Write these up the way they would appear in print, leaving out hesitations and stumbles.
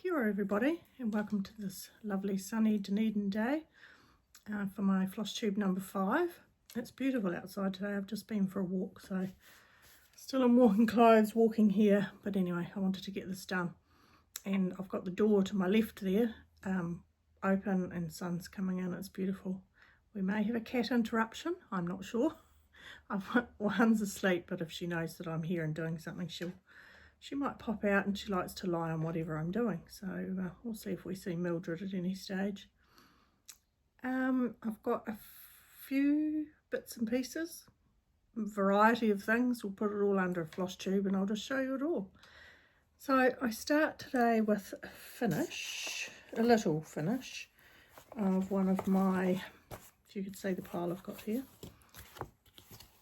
Kia ora everybody, and welcome to this lovely sunny Dunedin day for my floss tube number 5. It's beautiful outside today. I've just been for a walk, so still in walking clothes walking here, but anyway, I wanted to get this done. And I've got the door to my left there open and sun's coming in. It's beautiful. We may have a cat interruption, I'm not sure. One's asleep, but if she knows that I'm here and doing something, she might pop out, and she likes to lie on whatever I'm doing. So we'll see if we see Mildred at any stage. I've got a few bits and pieces, a variety of things. We'll put it all under a floss tube and I'll just show you it all. So I start today with a little finish of one of my, if you could see the pile I've got here,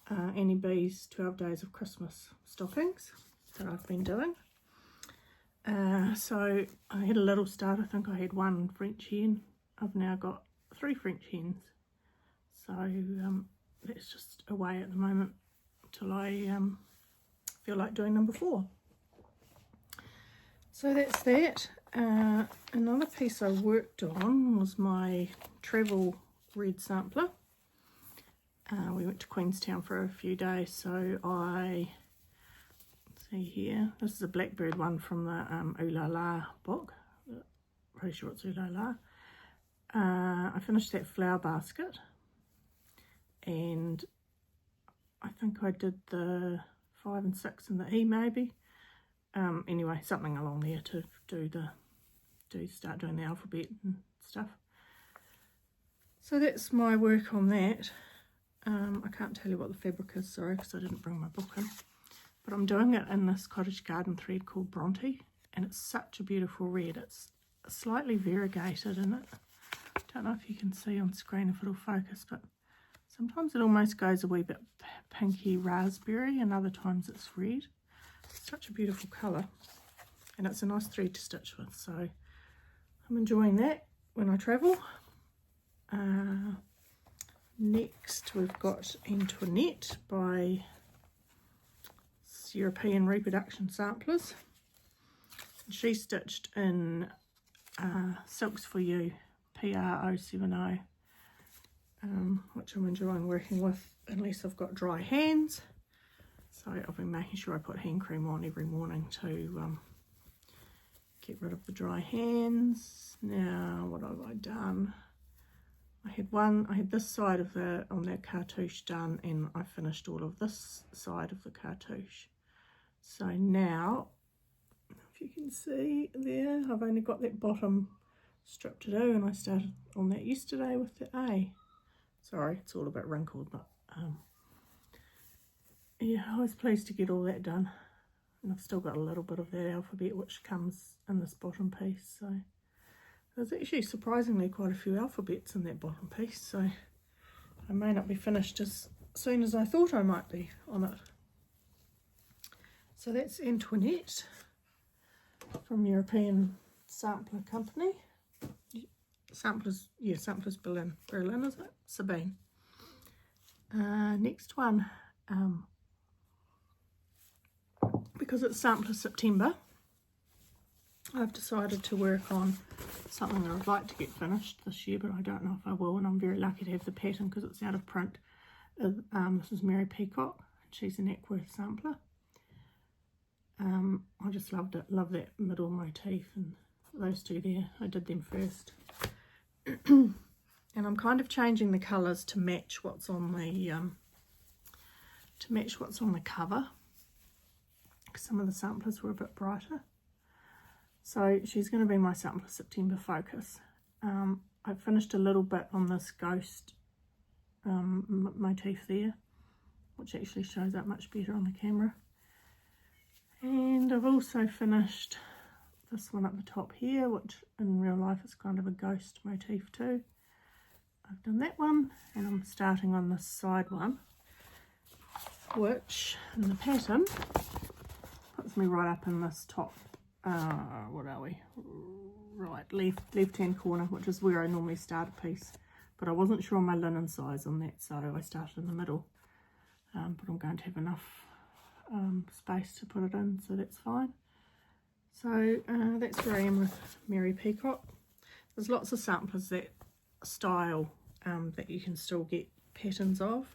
Annie B's 12 Days of Christmas stockings that I've been doing. So I had a little start. I think I had one French hen. I've now got 3 French hens. So that's just away at the moment till I feel like doing number 4. So that's that. Another piece I worked on was my travel red sampler. We went to Queenstown for a few days, so see here, this is a blackbird one from the Ooh La La book. Pretty sure it's Ooh La La. I finished that flower basket, and I think I did the 5 and 6 and the E maybe. Anyway, something along there to start doing the alphabet and stuff. So that's my work on that. I can't tell you what the fabric is, sorry, because I didn't bring my book in. But I'm doing it in this cottage garden thread called Bronte, and it's such a beautiful red. It's slightly variegated in it. I don't know if you can see on screen if it'll focus, but sometimes it almost goes a wee bit pinky raspberry, and other times it's red. It's such a beautiful colour, and it's a nice thread to stitch with, so I'm enjoying that when I travel. Next we've got Antoinette by European Reproduction Samplers. She stitched in Silks for You PR070, which I'm enjoying working with, unless I've got dry hands. So I've been making sure I put hand cream on every morning to get rid of the dry hands. Now, what have I done? I had this side of on that cartouche done, and I finished all of this side of the cartouche. So now, if you can see there, I've only got that bottom strip to do, and I started on that yesterday with the A. Sorry, it's all a bit wrinkled, but yeah, I was pleased to get all that done. And I've still got a little bit of that alphabet which comes in this bottom piece. So there's actually surprisingly quite a few alphabets in that bottom piece, so I may not be finished as soon as I thought I might be on it. So that's Antoinette from European Sampler Company. Samplers Berlin, is it? Sabine. Next one, because it's Sampler September, I've decided to work on something that I'd like to get finished this year, but I don't know if I will, and I'm very lucky to have the pattern because it's out of print. This is Mary Peacock, and she's an Eckworth sampler. I just loved it, love that middle motif, and those two there, I did them first. And I'm kind of changing the colours to match what's on the cover, because some of the samplers were a bit brighter. So she's going to be my Sampler September focus. I've finished a little bit on this ghost motif there, which actually shows up much better on the camera. And I've also finished this one at the top here, which in real life is kind of a ghost motif too. I've done that one, and I'm starting on this side one, which in the pattern puts me right up in this top, what are we, right, left hand corner, which is where I normally start a piece, but I wasn't sure on my linen size on that, so I started in the middle, but I'm going to have enough space to put it in, so that's fine. So that's where I am with Mary Peacock. There's lots of samplers that style that you can still get patterns of.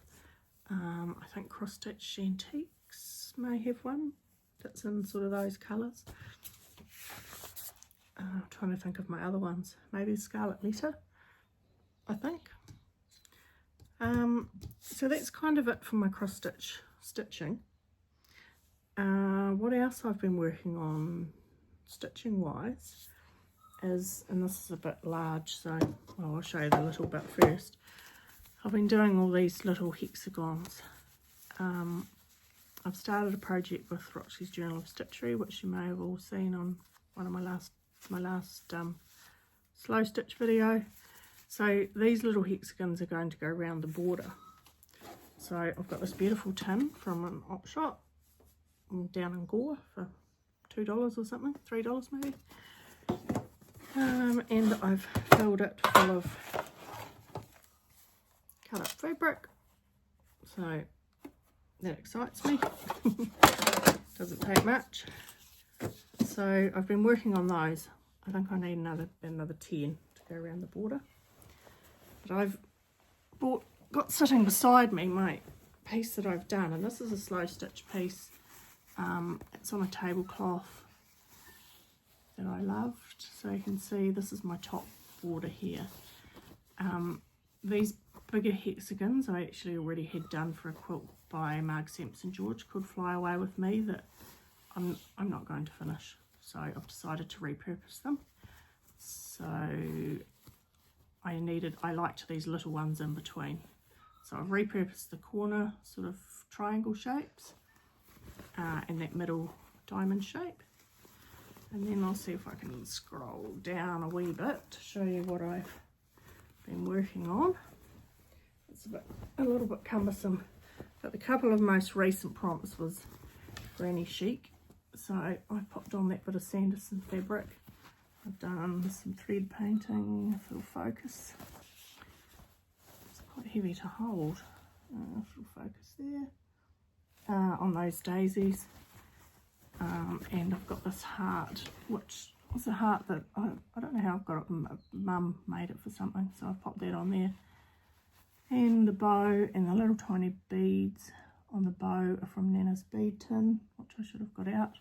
I think Cross Stitch Antiques may have one that's in sort of those colours. I'm trying to think of my other ones. Maybe Scarlet Letter, I think. So that's kind of it for my cross stitch stitching. What else I've been working on stitching wise is, and this is a bit large, so well, I'll show you the little bit first. I've been doing all these little hexagons. I've started a project with Roxy's Journal of Stitchery, which you may have all seen on one of my last slow stitch video. So these little hexagons are going to go around the border. So I've got this beautiful tin from an op shop down in Gore for $2 or something, $3 maybe. And I've filled it full of cut up fabric. So that excites me. Doesn't take much. So I've been working on those. I think I need another 10 to go around the border. But I've got sitting beside me my piece that I've done, and this is a slow stitch piece. It's on a tablecloth that I loved. So you can see this is my top border here. These bigger hexagons I actually already had done for a quilt by Marg Sampson George called Fly Away With Me that I'm not going to finish. So I've decided to repurpose them. So I liked these little ones in between. So I've repurposed the corner sort of triangle shapes and that middle diamond shape. And then I'll see if I can scroll down a wee bit to show you what I've been working on. It's a little bit cumbersome, but the couple of most recent prompts was Granny Chic. So I popped on that bit of Sanderson fabric. I've done some thread painting for focus. It's quite heavy to hold. For focus there. On those daisies. And I've got this heart, which was a heart that I don't know how I've got it. Mum made it for something, so I've popped that on there. And the bow and the little tiny beads on the bow are from Nana's bead tin, which I should have got out.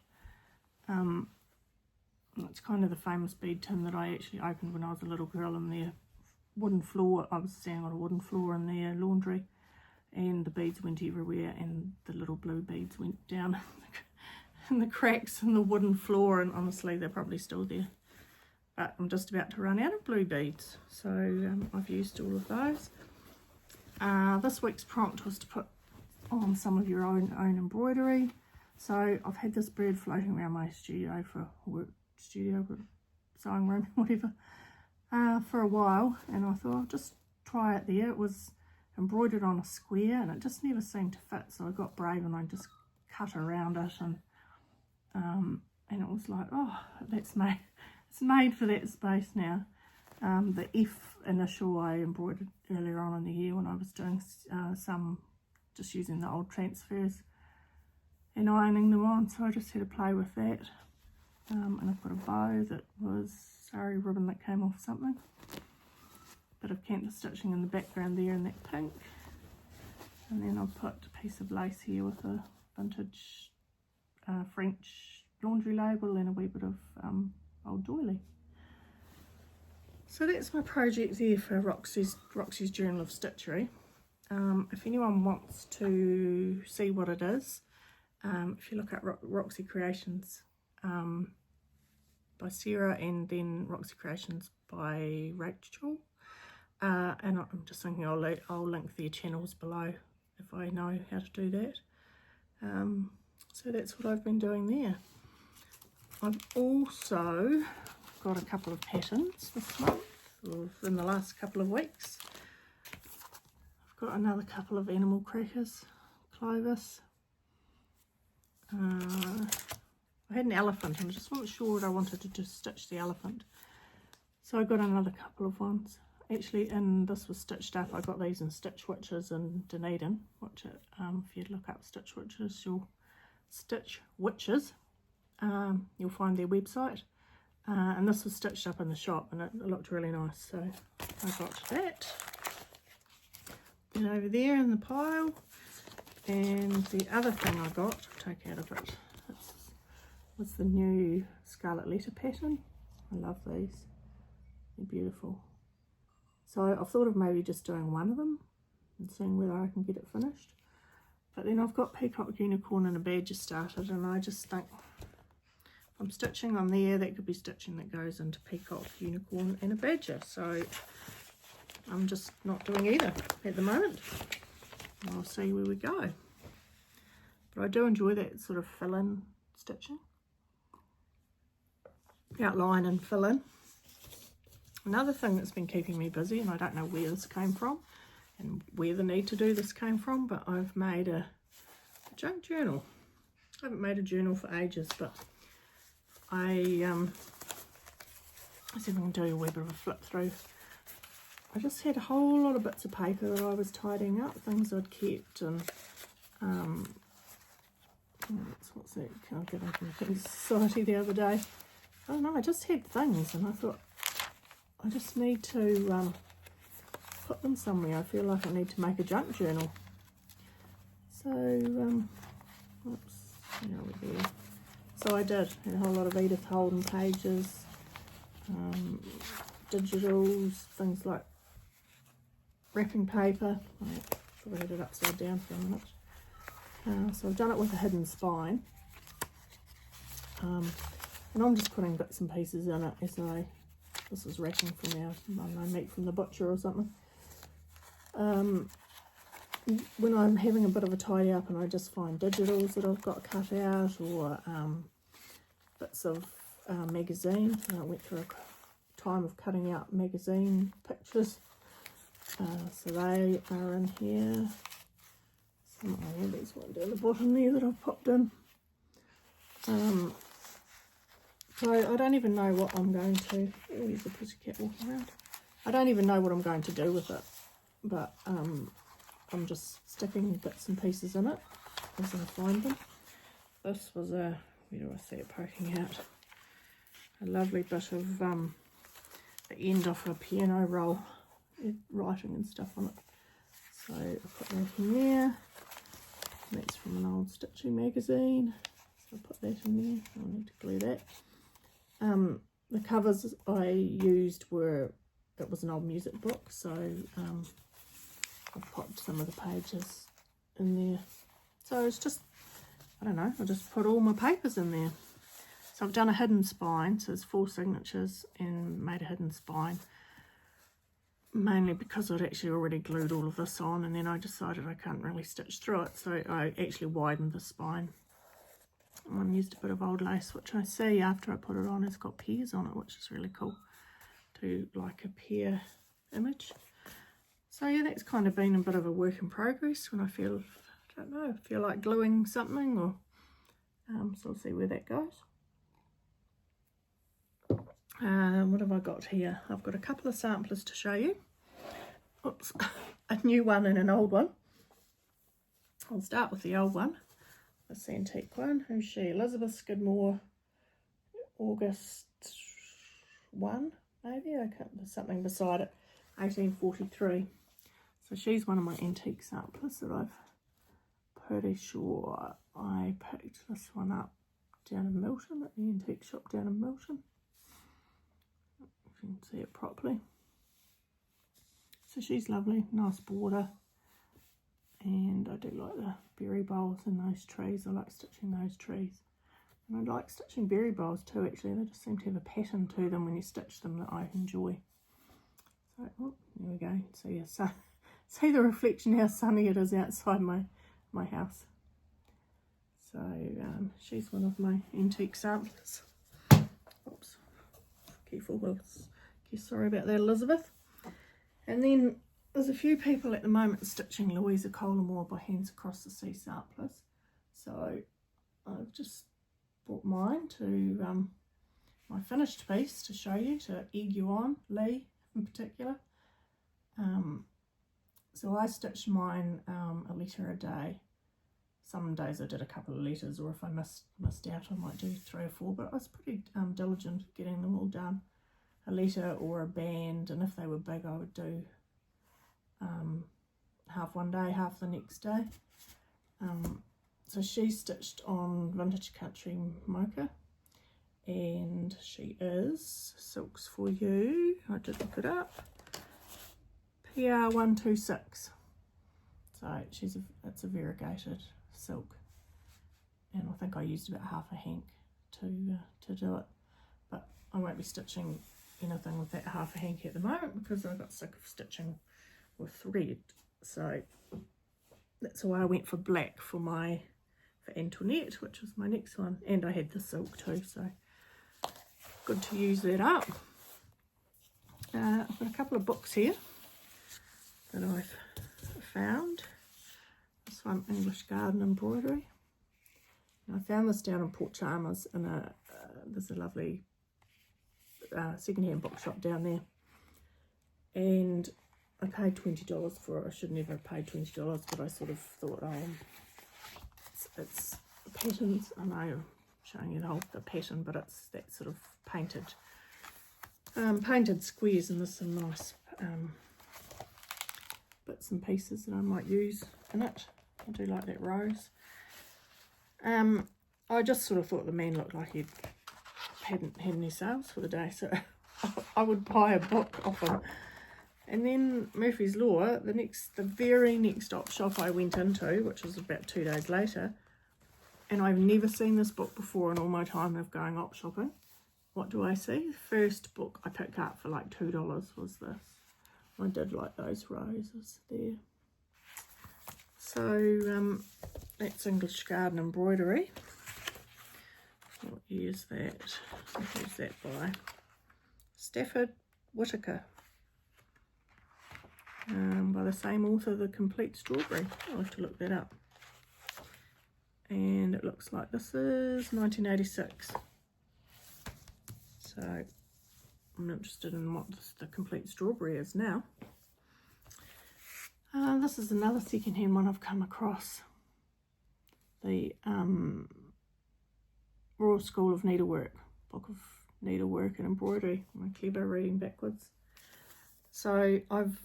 It's kind of the famous bead tin that I actually opened when I was a little girl in their wooden floor. I was standing on a wooden floor in their laundry, and the beads went everywhere, and the little blue beads went down in the cracks in the wooden floor, and honestly they're probably still there. But I'm just about to run out of blue beads, so I've used all of those. This week's prompt was to put on some of your own embroidery. So I've had this bird floating around my studio sewing room, whatever, for a while, and I thought I'll just try it there. It was embroidered on a square and it just never seemed to fit, so I got brave and I just cut around it, and it was like, oh, that's made, it's made for that space now. The F initial I embroidered earlier on in the year when I was doing some, just using the old transfers and ironing them on, so I just had to play with that. And I've got a bow that was sari ribbon that came off something. Bit of canter stitching in the background there in that pink. And then I've put a piece of lace here with a vintage French laundry label and a wee bit of old doily. So that's my project there for Roxy's Journal of Stitchery. If anyone wants to see what it is, if you look at Roxy Creations by Sarah and then Roxy Creations by Rachel, and I'm just thinking I'll link their channels below if I know how to do that. So that's what I've been doing there. I've also got a couple of patterns this month, or in the last couple of weeks. I've got another couple of animal crackers, Clovis. I had an elephant and I just wasn't sure what I wanted to just stitch the elephant. So I got another couple of ones. Actually, and this was stitched up. I got these in Stitch Witches in Dunedin, which if you look up Stitch Witches, you'll Stitch Witches. you'll find their website. And this was stitched up in the shop, and it looked really nice, so I got that. And over there in the pile, and the other thing I got, I'll take out of it, was the new Scarlet Letter pattern. I love these, they're beautiful. So I've thought of maybe just doing one of them and seeing whether I can get it finished. But then I've got Peacock Unicorn and a Badger started, and I just think if I'm stitching on there, that could be stitching that goes into Peacock Unicorn and a Badger. So I'm just not doing either at the moment. I'll see where we go. But I do enjoy that sort of fill-in stitching. Outline and fill in. Another thing that's been keeping me busy, and I don't know where this came from and where the need to do this came from, but I've made a junk journal. I haven't made a journal for ages, but let's see if I can do a wee bit of a flip through. I just had a whole lot of bits of paper that I was tidying up, things I'd kept, and what's that? I'll get up in the society the other day. I don't know, I just had things, and I thought I just need to put them somewhere. I feel like I need to make a junk journal. So, oops, over there. So I did. Had a whole lot of Edith Holden pages, digitals, things like wrapping paper. I probably had it upside down for a minute. So I've done it with a hidden spine. And I'm just putting bits and pieces in it as this is wrapping from our, I don't know, meat from the butcher or something. When I'm having a bit of a tidy up and I just find digitals that I've got cut out, or bits of magazine. I went through a time of cutting out magazine pictures. So they are in here. There's one down the bottom there that I've popped in. So I don't even know what I'm going to, oh, there's a pussycat walking around. I don't even know what I'm going to do with it, but I'm just sticking bits and pieces in it as I find them. This was where do I see it poking out? A lovely bit of the end of a piano roll, writing and stuff on it. So I put that in there. That's from an old stitching magazine. So I put that in there. I need to glue that. The covers I used it was an old music book, so I've popped some of the pages in there. So it's just, I don't know, I just put all my papers in there. So I've done a hidden spine, so it's 4 signatures, and made a hidden spine, mainly because I'd actually already glued all of this on, and then I decided I can't really stitch through it, so I actually widened the spine. I used a bit of old lace, which I see after I put it on, it's got pears on it, which is really cool. Do like a pear image. So yeah, that's kind of been a bit of a work in progress when I feel, I don't know, feel like gluing something, or so I'll see where that goes. What have I got here? I've got a couple of samplers to show you. Oops, a new one and an old one. I'll start with the old one. This antique one. Who's she? Elizabeth Skidmore, August 1, maybe? I can't, there's something beside it. 1843. So she's one of my antique samplers that I'm pretty sure I picked this one up down in Milton, at the antique shop down in Milton. If you can see it properly. So she's lovely, nice border. And I do like the berry bowls in those trees. I like stitching those trees. And I like stitching berry bowls too, actually. They just seem to have a pattern to them when you stitch them that I enjoy. So, oh, there we go. So yeah, so, see the reflection, how sunny it is outside my house. So she's one of my antique samplers. Oops, careful, sorry about that, Elizabeth. And then there's a few people at the moment stitching Louisa Colamore by Hands Across the Sea samplers. So I've just brought mine to my finished piece to show you, to egg you on, Lee in particular. So I stitched mine a letter a day. some days I did a couple of letters, or if I missed out I might do 3 or 4, but I was pretty diligent getting them all done. A letter or a band, and if they were big I would do half one day, half the next day. So she's stitched on Vintage Country Mocha, and she is Silks for You, I did look it up, PR126. So it's a variegated silk, and I think I used about half a hank to do it, but I won't be stitching anything with that half a hank at the moment because I got sick of stitching with thread. So that's why I went for black for Antoinette, which was my next one, and I had the silk too, so good to use that up. I've got a couple of books here that I've found. This one, English Garden Embroidery. And I found this down in Port Chalmers in there's a lovely second-hand bookshop down there, and I paid $20 for it. I should never have paid $20, but I sort of thought, it's patterns. I know I'm showing you the pattern, but it's that sort of painted squares, and there's some nice bits and pieces that I might use in it. I do like that rose. I just sort of thought the man looked like he hadn't had any sales for the day, so I would buy a book off him. And then Murphy's Law, the very next op shop I went into, which was about 2 days later, and I've never seen this book before in all my time of going op shopping. What do I see? The first book I picked up for like $2 was this. I did like those roses there. So that's English Garden Embroidery. What year is that? Who's that by? Stafford Whitaker. By the same author, The Complete Strawberry. I'll have to look that up. And it looks like this is 1986. So I'm interested in what The Complete Strawberry is now. This is another second-hand one I've come across. The Royal School of Needlework, Book of Needlework and Embroidery. My clever reading backwards. So I've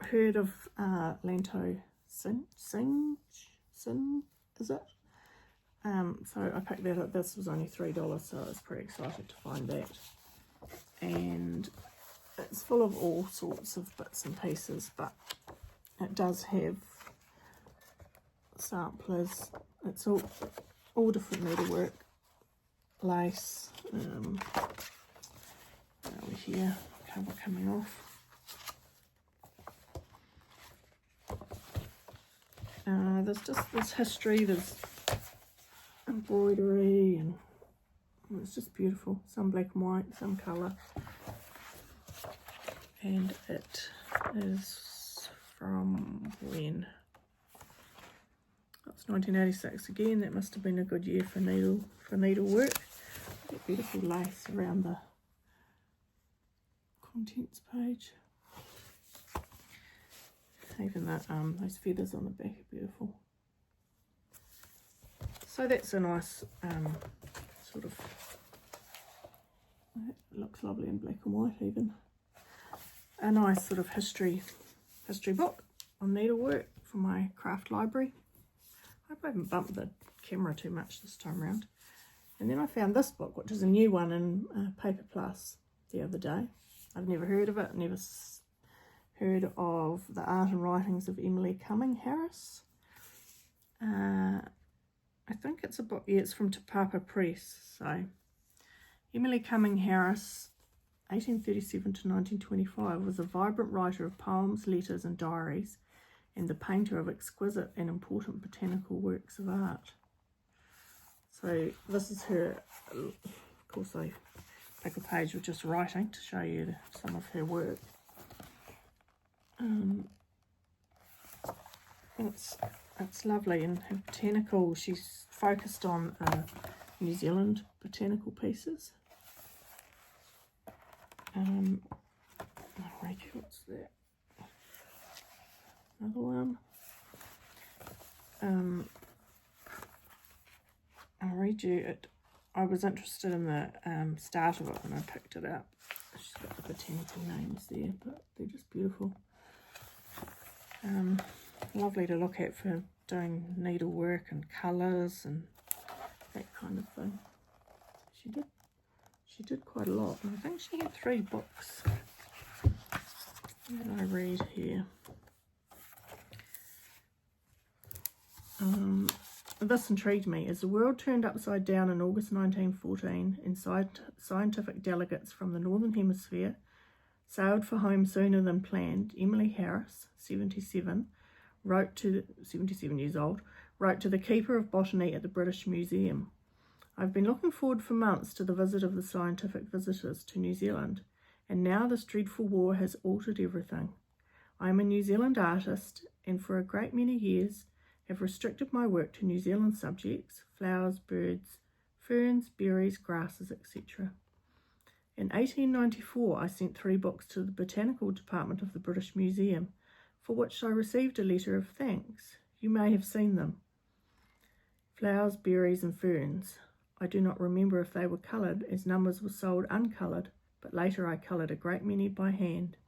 heard of Lanto Sin, is it? So I picked that up. This was only $3, so I was pretty excited to find that. And it's full of all sorts of bits and pieces, but it does have samplers. It's all different needlework, lace, over here, cover coming off. There's just this history, there's embroidery, and it's just beautiful. Some black and white, some colour. And it is from when? That's 1986 again. That must have been a good year for needlework. That beautiful lace around the contents page. Even that those feathers on the back are beautiful. So that's a nice sort of, it looks lovely in black and white even. A nice sort of history book on needlework for my craft library. I hope I haven't bumped the camera too much this time around. And then I found this book, which is a new one in Paper Plus the other day. I've never heard of it, never heard of The Art and Writings of Emily Cumming Harris. I think it's a book, yeah, it's from Te Papa Press. So Emily Cumming Harris, 1837 to 1925, was a vibrant writer of poems, letters and diaries, and the painter of exquisite and important botanical works of art. So this is her, of course I pick a page with just writing to show you some of her work. It's lovely, and her botanical, she's focused on New Zealand botanical pieces. I'll read you, what's that? Another one. I'll read you it. I was interested in the start of it when I picked it up. She's got the botanical names there, but they're just beautiful. Lovely to look at for doing needlework and colours and that kind of thing. She did quite a lot, and I think she had 3 books that I read here. This intrigued me. As the world turned upside down in August 1914 and scientific delegates from the Northern Hemisphere sailed for home sooner than planned, Emily Harris, 77 years old, wrote to the keeper of botany at the British Museum. I've been looking forward for months to the visit of the scientific visitors to New Zealand, and now this dreadful war has altered everything. I am a New Zealand artist, and for a great many years have restricted my work to New Zealand subjects, flowers, birds, ferns, berries, grasses, etc. In 1894, I sent 3 books to the Botanical Department of the British Museum, for which I received a letter of thanks. You may have seen them. Flowers, berries and ferns. I do not remember if they were coloured, as numbers were sold uncoloured, but later I coloured a great many by hand.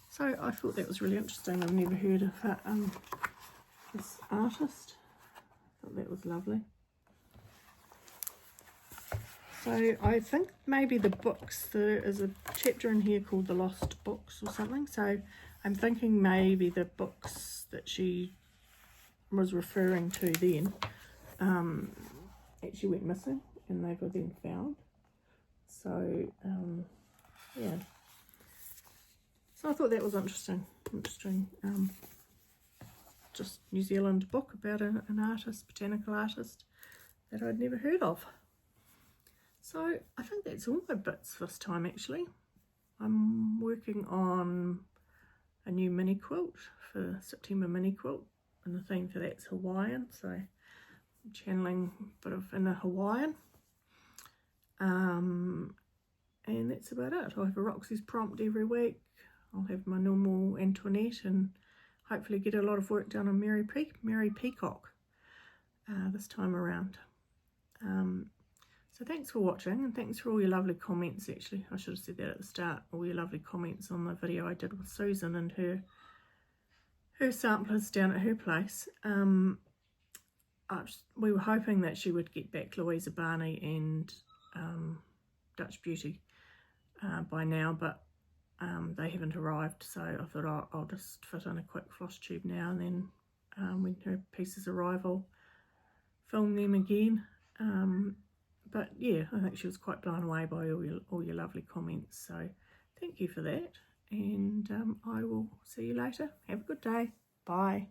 So I thought that was really interesting. I've never heard of this artist. I thought that was lovely. So I think maybe the books, there is a chapter in here called The Lost Books or something. So I'm thinking maybe the books that she was referring to then actually went missing and they were then found. So yeah. So I thought that was interesting. Just New Zealand book about an artist, botanical artist that I'd never heard of. So I think that's all my bits this time actually. I'm working on a new mini quilt for September mini quilt, and the theme for that's Hawaiian, so I'm channeling a bit of inner Hawaiian. And that's about it. I'll have a Roxy's prompt every week. I'll have my normal Antoinette and hopefully get a lot of work done on Mary Peacock this time around. So thanks for watching, and thanks for all your lovely comments. Actually, I should have said that at the start. All your lovely comments on the video I did with Susan and her samplers down at her place. We were hoping that she would get back Louisa Barney and Dutch Beauty by now, but they haven't arrived, so I thought I'll just fit in a quick floss tube now, and then when her pieces arrive I'll film them again. But yeah, I think she was quite blown away by all your lovely comments, so thank you for that, and I will see you later. Have a good day. Bye.